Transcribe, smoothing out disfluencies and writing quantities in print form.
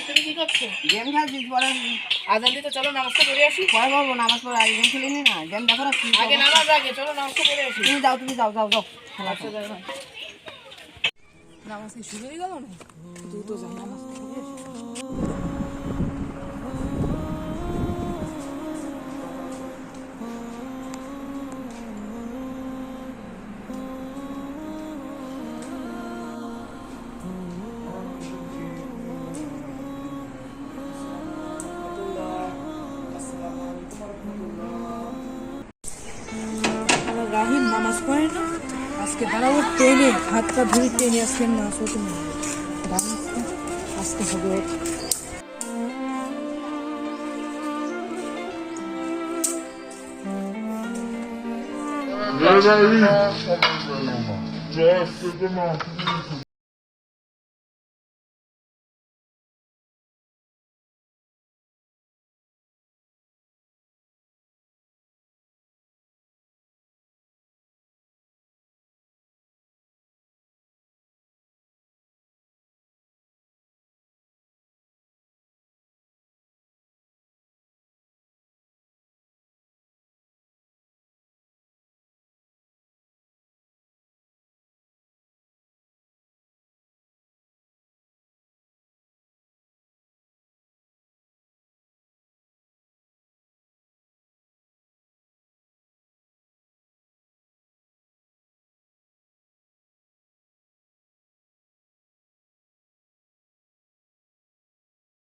তুমি কি করছো? গেম খেলছিস বলে আজান দিতে চলো নামাজটা পড়ে আসি। পরে বলবো নামাজ পড়ে আগে গেম খেলিনি না গেম দেখো না আগে নামাজ আগে চলো নামাজটা পড়ে আসি। তুমি যাও আচ্ছা যাও। নামাজ কি শুরু হয়ে গেল না? দ্রুত যাও নামাজ পড়ে আসি। রাহিম নামাজ পড়ে না আজকে দাঁড়াবো ট্রেনে হাতটা ধরে ট্রেনে আজকে না ছোট আজকে হবে Era aí, já, você não